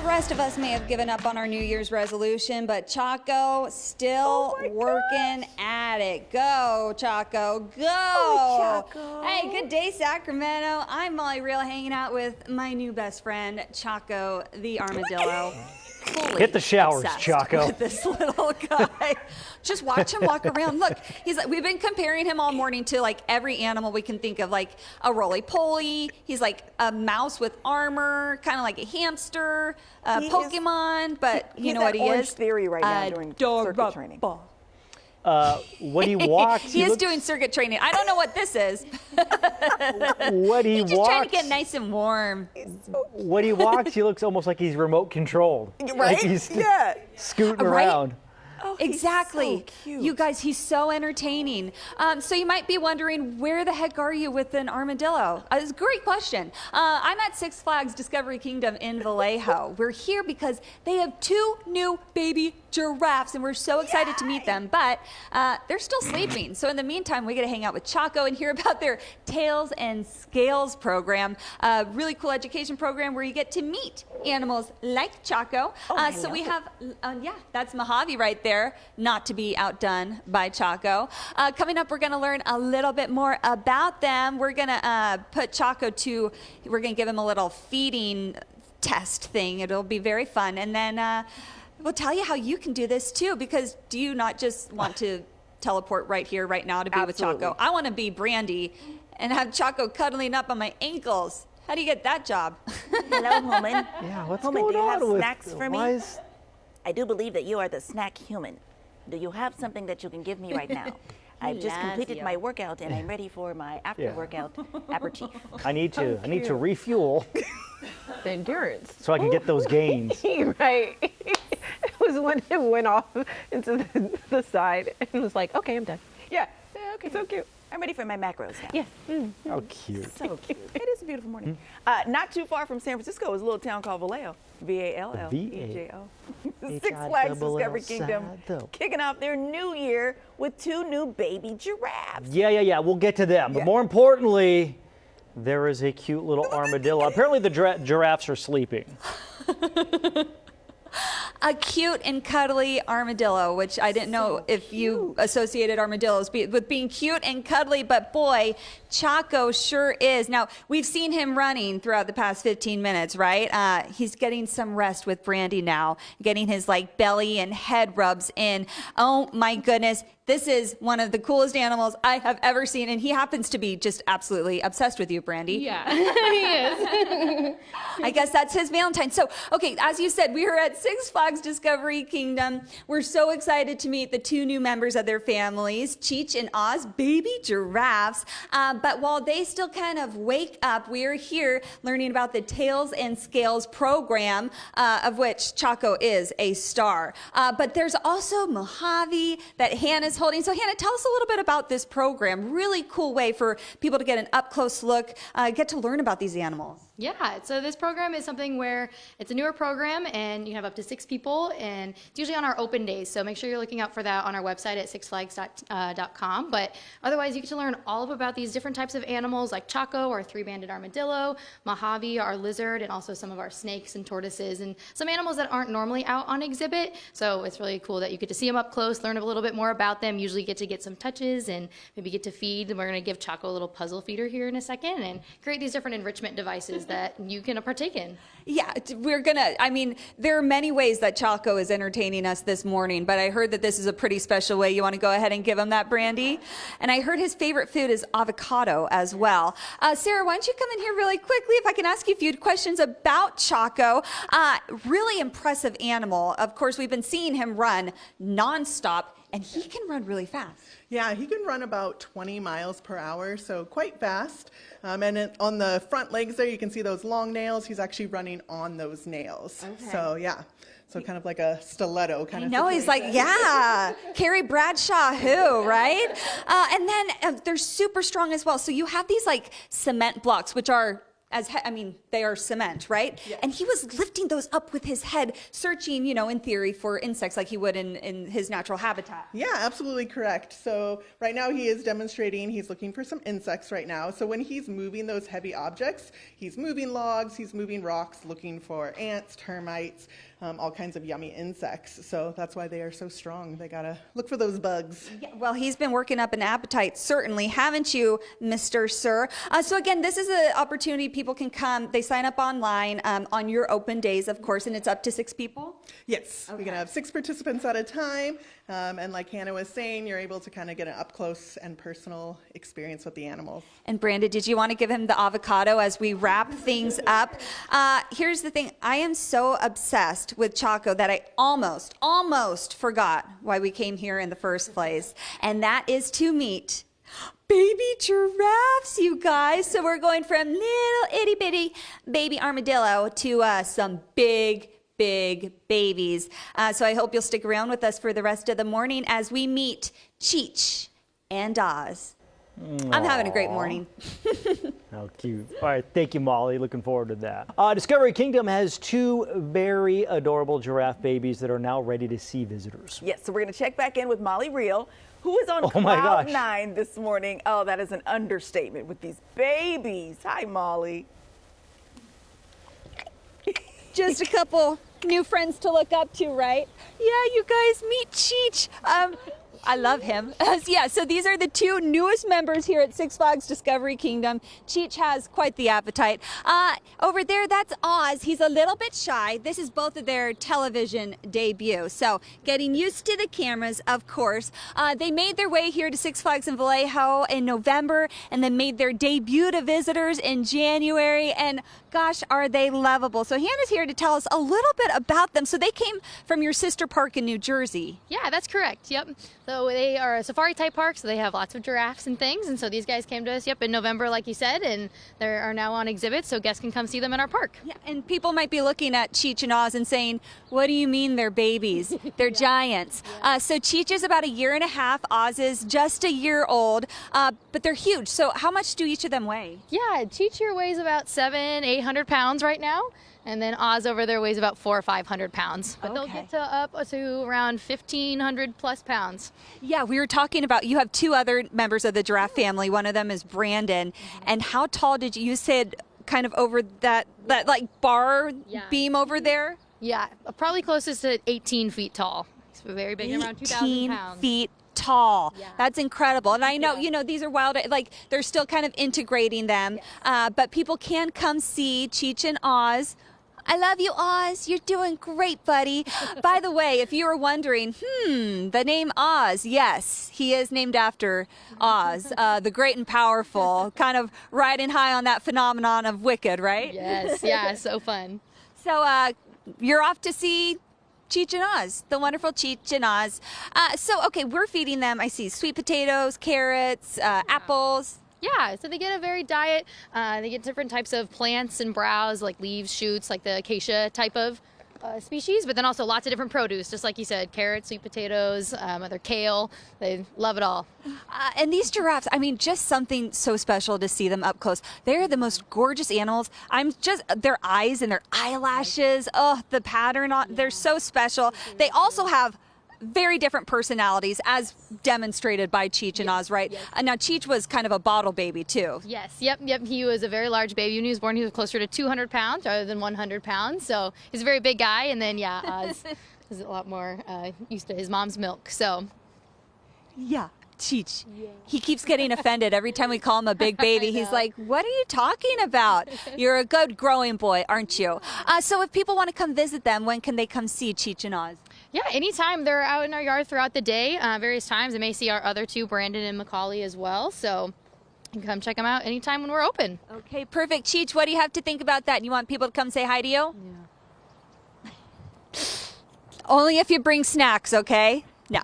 The rest of us may have given up on our New Year's resolution, but Chaco still working at it. Go, Chaco, go. Oh, Chaco. Hey, good day, Sacramento. I'm Molly Real, hanging out with my new best friend, Chaco the Armadillo. Hit the showers, Chaco. With this little guy. Just watch him walk around. Look, he's like, we've been comparing him all morning to like every animal we can think of, like a roly-poly. He's like a mouse with armor, kind of like a hamster, a Pokemon. But you know what he Orange is? Theory right now during circuit training. When he walks, he is doing circuit training. I don't know what this is. When he He's just walks, trying to get nice and warm. when he walks, he looks almost like he's remote controlled. Right? Like he's scooting Right? around. Oh, he's Exactly. so cute. You guys, he's so entertaining. So you might be wondering, where the heck are you with an armadillo? It's a great question. I'm at Six Flags Discovery Kingdom in Vallejo. We're here because they have 2 new baby giraffes, and we're so excited to meet them, but they're still sleeping. So in the meantime, we get to hang out with Chaco and hear about their Tails and Scales program, a really cool education program where you get to meet animals like Chaco. So we have, that's Mojave right there, not to be outdone by Chaco. Coming up, we're going to learn a little bit more about them. We're going to put Chaco we're going to give him a little feeding test thing. It'll be very fun. And then we'll tell you how you can do this too, because do you not just want to teleport right here, right now to be with Chaco? I want to be Brandy and have Chaco cuddling up on my ankles. How do you get that job? Hello, Holman. Yeah, what's Holman, going do you have on with snacks for me? why is- I do believe that you are the snack human. Do you have something that you can give me right now? I've just completed my workout and I'm ready for my after-workout aperitif. I need to refuel The endurance. so I can get those gains. Right. It was when it went off into the side and was like, okay, I'm done. Yeah. Okay. So cute. I'm ready for my macros now. Yes. How cute. So cute. It is a beautiful morning. Not too far from San Francisco is a little town called Vallejo. Vallejo. Six Flags Discovery Kingdom kicking off their new year with 2 new baby giraffes. Yeah. We'll get to them. But more importantly, there is a cute little armadillo. Apparently the giraffes are sleeping. A cute and cuddly armadillo, which I didn't know if you associated armadillos with being cute and cuddly, but boy, Chaco sure is. Now, we've seen him running throughout the past 15 minutes, right? He's getting some rest with Brandy now, getting his like belly and head rubs in. Oh my goodness. This is one of the coolest animals I have ever seen, and he happens to be just absolutely obsessed with you, Brandy. Yeah, he is. I guess that's his Valentine. So, okay, as you said, we are at Six Flags Discovery Kingdom. We're so excited to meet the 2 new members of their families, Cheech and Oz, baby giraffes. But while they still kind of wake up, we are here learning about the Tails and Scales program, of which Chaco is a star. But there's also Mojave that Hannah's holding. So Hannah, tell us a little bit about this program. Really cool way for people to get an up-close look, get to learn about these animals. Yeah, so this program is something where it's a newer program and you have up to 6 people, and it's usually on our open days. So make sure you're looking out for that on our website at sixflags.com. But otherwise, you get to learn all about these different types of animals like Chaco, our 3-banded armadillo, Mojave, our lizard, and also some of our snakes and tortoises, and some animals that aren't normally out on exhibit. So it's really cool that you get to see them up close, learn a little bit more about them, usually get to get some touches and maybe get to feed. And we're going to give Chaco a little puzzle feeder here in a second and create these different enrichment devices that you can partake in. Yeah, there are many ways that Chaco is entertaining us this morning, but I heard that this is a pretty special way. You want to go ahead and give him that, Brandy? And I heard his favorite food is avocado as well. Sarah, why don't you come in here really quickly if I can ask you a few questions about Chaco. Really impressive animal. Of course, we've been seeing him run nonstop, and he can run really fast. Yeah, he can run about 20 miles per hour, so quite fast. On the front legs there, you can see those long nails. He's actually running on those nails. Okay. So, yeah. So kind of like a stiletto kind of No, he's like, yeah, Carrie Bradshaw who, right? And then they're super strong as well. So you have these like cement blocks, which are they are cement, right? Yes. And he was lifting those up with his head, searching, in theory, for insects like he would in his natural habitat. Yeah, absolutely correct. So right now he is demonstrating, he's looking for some insects right now. So when he's moving those heavy objects, he's moving logs, he's moving rocks, looking for ants, termites, all kinds of yummy insects. So that's why they are so strong. They gotta look for those bugs. Yeah, well, he's been working up an appetite, certainly, haven't you, Mr. Sir? So again, this is an opportunity people can come. They sign up online on your open days, of course, and it's up to 6 people? Yes, we can have 6 participants at a time. And like Hannah was saying, you're able to kind of get an up close and personal experience with the animals. And Brandon, did you want to give him the avocado as we wrap things up? Here's the thing. I am so obsessed with Chaco that I almost forgot why we came here in the first place. And that is to meet baby giraffes, you guys. So we're going from little itty bitty baby armadillo to some big babies. So I hope you'll stick around with us for the rest of the morning as we meet Cheech and Oz. I'm having a great morning. How cute. All right, thank you, Molly. Looking forward to that. Discovery Kingdom has 2 very adorable giraffe babies that are now ready to see visitors. Yes, so we're going to check back in with Molly Reel, who is on my cloud gosh. 9 this morning. Oh, that is an understatement with these babies. Hi, Molly. Just a couple new friends to look up to, right? Yeah, you guys, meet Cheech. I love him. Yeah, so these are the 2 newest members here at Six Flags Discovery Kingdom. Cheech has quite the appetite. Over there, that's Oz. He's a little bit shy. This is both of their television debut. So getting used to the cameras, of course. They made their way here to Six Flags in Vallejo in November and then made their debut to visitors in January. And gosh, are they lovable. So Hannah's here to tell us a little bit about them. So they came from your sister park in New Jersey. Yeah, that's correct. Yep. So they are a safari type park, so they have lots of giraffes and things. And so these guys came to us, in November, like you said, and they are now on exhibit, so guests can come see them in our park. Yeah, and people might be looking at Cheech and Oz and saying, what do you mean they're babies? They're giants. So Cheech is about 1.5 years. Oz is just 1 year old, but they're huge. So how much do each of them weigh? Yeah, Cheech here weighs about 700-800 pounds right now. And then Oz over there weighs about 400 or 500 pounds. But they'll get up to around 1,500 plus pounds. Yeah, we were talking about, you have 2 other members of the giraffe family. One of them is Brandon. And how tall did you said kind of over that like bar beam over there? Yeah, probably closest to 18 feet tall. It's very big, around 2,000 pounds. 18 feet tall. Yeah. That's incredible. And I know, these are wild, like they're still kind of integrating them. But people can come see Cheech and Oz. I love you, Oz. You're doing great, buddy. By the way, if you were wondering, the name Oz, yes, he is named after Oz, the great and powerful, kind of riding high on that phenomenon of Wicked, right? Yes, yeah, so fun. So you're off to see Cheech and Oz, the wonderful Cheech and Oz. Okay, we're feeding them, I see, sweet potatoes, carrots, apples. Yeah, so they get a varied diet. They get different types of plants and browse, like leaves, shoots, like the acacia type of species, but then also lots of different produce, just like you said, carrots, sweet potatoes, other kale. They love it all. And these giraffes, just something so special to see them up close. They're the most gorgeous animals. Their eyes and their eyelashes, the pattern, they're so special. They also have very different personalities, as demonstrated by Cheech and Oz, right? Yes. Now, Cheech was kind of a bottle baby, too. Yes, yep. He was a very large baby. When he was born, he was closer to 200 pounds rather than 100 pounds. So he's a very big guy. And then, Oz is a lot more used to his mom's milk. So, yeah. Cheech. Yeah. He keeps getting offended every time we call him a big baby. He's like, what are you talking about? You're a good growing boy, aren't you? So if people want to come visit them, when can they come see Cheech and Oz? Yeah, anytime. They're out in our yard throughout the day, various times. They may see our other 2, Brandon and Macaulay, as well. So you can come check them out anytime when we're open. Okay, perfect. Cheech, what do you have to think about that? You want people to come say hi to you? Yeah. Only if you bring snacks, okay? No.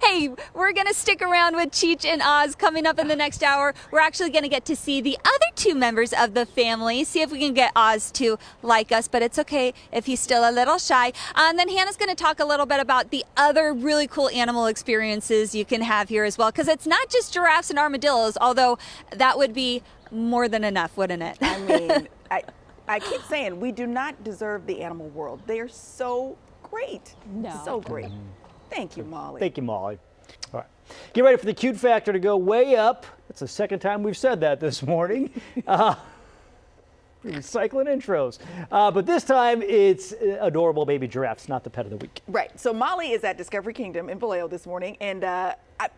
Hey, we're going to stick around with Cheech and Oz coming up in the next hour. We're actually going to get to see the other two members of the family, see if we can get Oz to like us, but it's okay if he's still a little shy. And then Hannah's going to talk a little bit about the other really cool animal experiences you can have here as well, because it's not just giraffes and armadillos, although that would be more than enough, wouldn't it? I mean, I keep saying we do not deserve the animal world. They are so great. No. So great. Thank you, Molly. Thank you, Molly. All right. Get ready for the cute factor to go way up. That's the second time we've said that this morning. Recycling intros. But this time it's adorable baby giraffes, not the pet of the week. Right. So Molly is at Discovery Kingdom in Vallejo this morning. And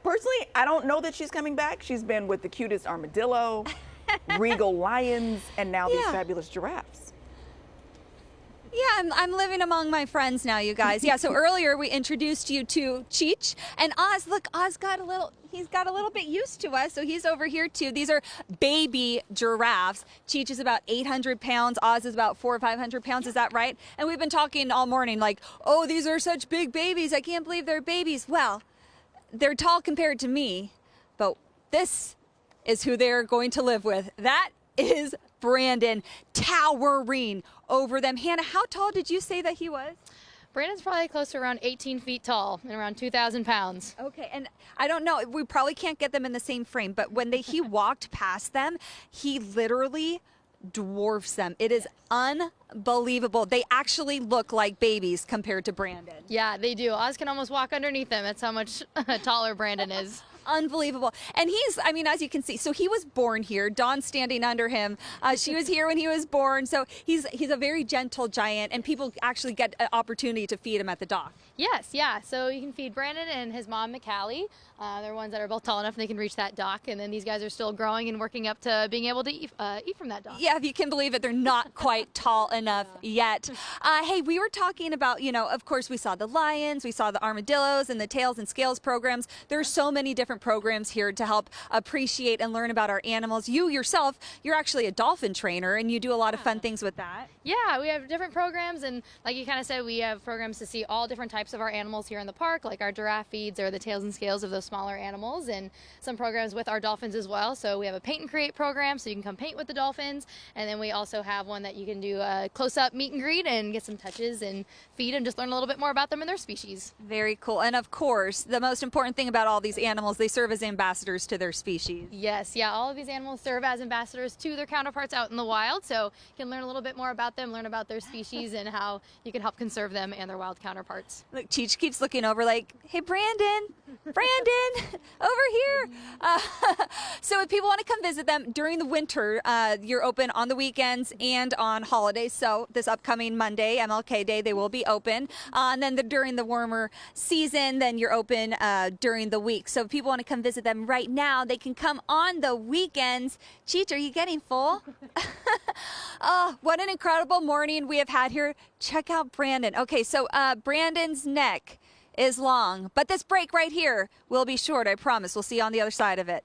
personally, I don't know that she's coming back. She's been with the cutest armadillo, regal lions, and now these fabulous giraffes. Yeah, I'm living among my friends now, you guys. Yeah, so earlier we introduced you to Cheech and Oz. Look, Oz he's got a little bit used to us, so he's over here too. These are baby giraffes. Cheech is about 800 pounds. Oz is about 400 or 500 pounds. Is that right? And we've been talking all morning like, oh, these are such big babies. I can't believe they're babies. Well, they're tall compared to me, but this is who they're going to live with. That is Brandon, towering over them. Hannah, how tall did you say that he was? Brandon's probably close to around 18 feet tall and around 2,000 pounds. Okay, and I don't know, we probably can't get them in the same frame, but when he walked past them, he literally dwarfs them. It is unbelievable. They actually look like babies compared to Brandon. Yeah, they do. Oz can almost walk underneath them. That's how much taller Brandon is. Unbelievable. And I mean, as you can see, so he was born here. Dawn's standing under him. She was here when he was born. So he's a very gentle giant, and people actually get an opportunity to feed him at the dock. Yes, yeah. So you can feed Brandon and his mom, McCallie. They're ones that are both tall enough and they can reach that dock. And then these guys are still growing and working up to being able to eat from that dock. Yeah, if you can believe it, they're not quite tall enough yet. Hey, we were talking about, of course, we saw the lions, we saw the armadillos and the tails and scales programs. There's so many different programs here to help appreciate and learn about our animals. You yourself, you're actually a dolphin trainer, and you do a lot of fun things with that. Yeah, we have different programs, and like you kind of said, we have programs to see all different types of our animals here in the park, like our giraffe feeds or the tails and scales of those smaller animals, and some programs with our dolphins as well. So we have a paint and create program, so you can come paint with the dolphins, and then we also have one that you can do a close-up meet and greet and get some touches and feed and just learn a little bit more about them and their species. Very cool. And of course, the most important thing about all these animals, they serve as ambassadors to their species. Yes, yeah, all of these animals serve as ambassadors to their counterparts out in the wild, so you can learn a little bit more about them, learn about their species, and how you can help conserve them and their wild counterparts. Look, Cheech keeps looking over like, hey, Brandon, over here. So if people want to come visit them during the winter, you're open on the weekends and on holidays. So this upcoming Monday, MLK Day, they will be open. And then during the warmer season, then you're open during the week. So if people want to come visit them right now, they can come on the weekends. Cheech, are you getting full? Oh, what an incredible morning we have had here. Check out Brandon. Okay, so Brandon's neck is long, but this break right here will be short, I promise. We'll see you on the other side of it.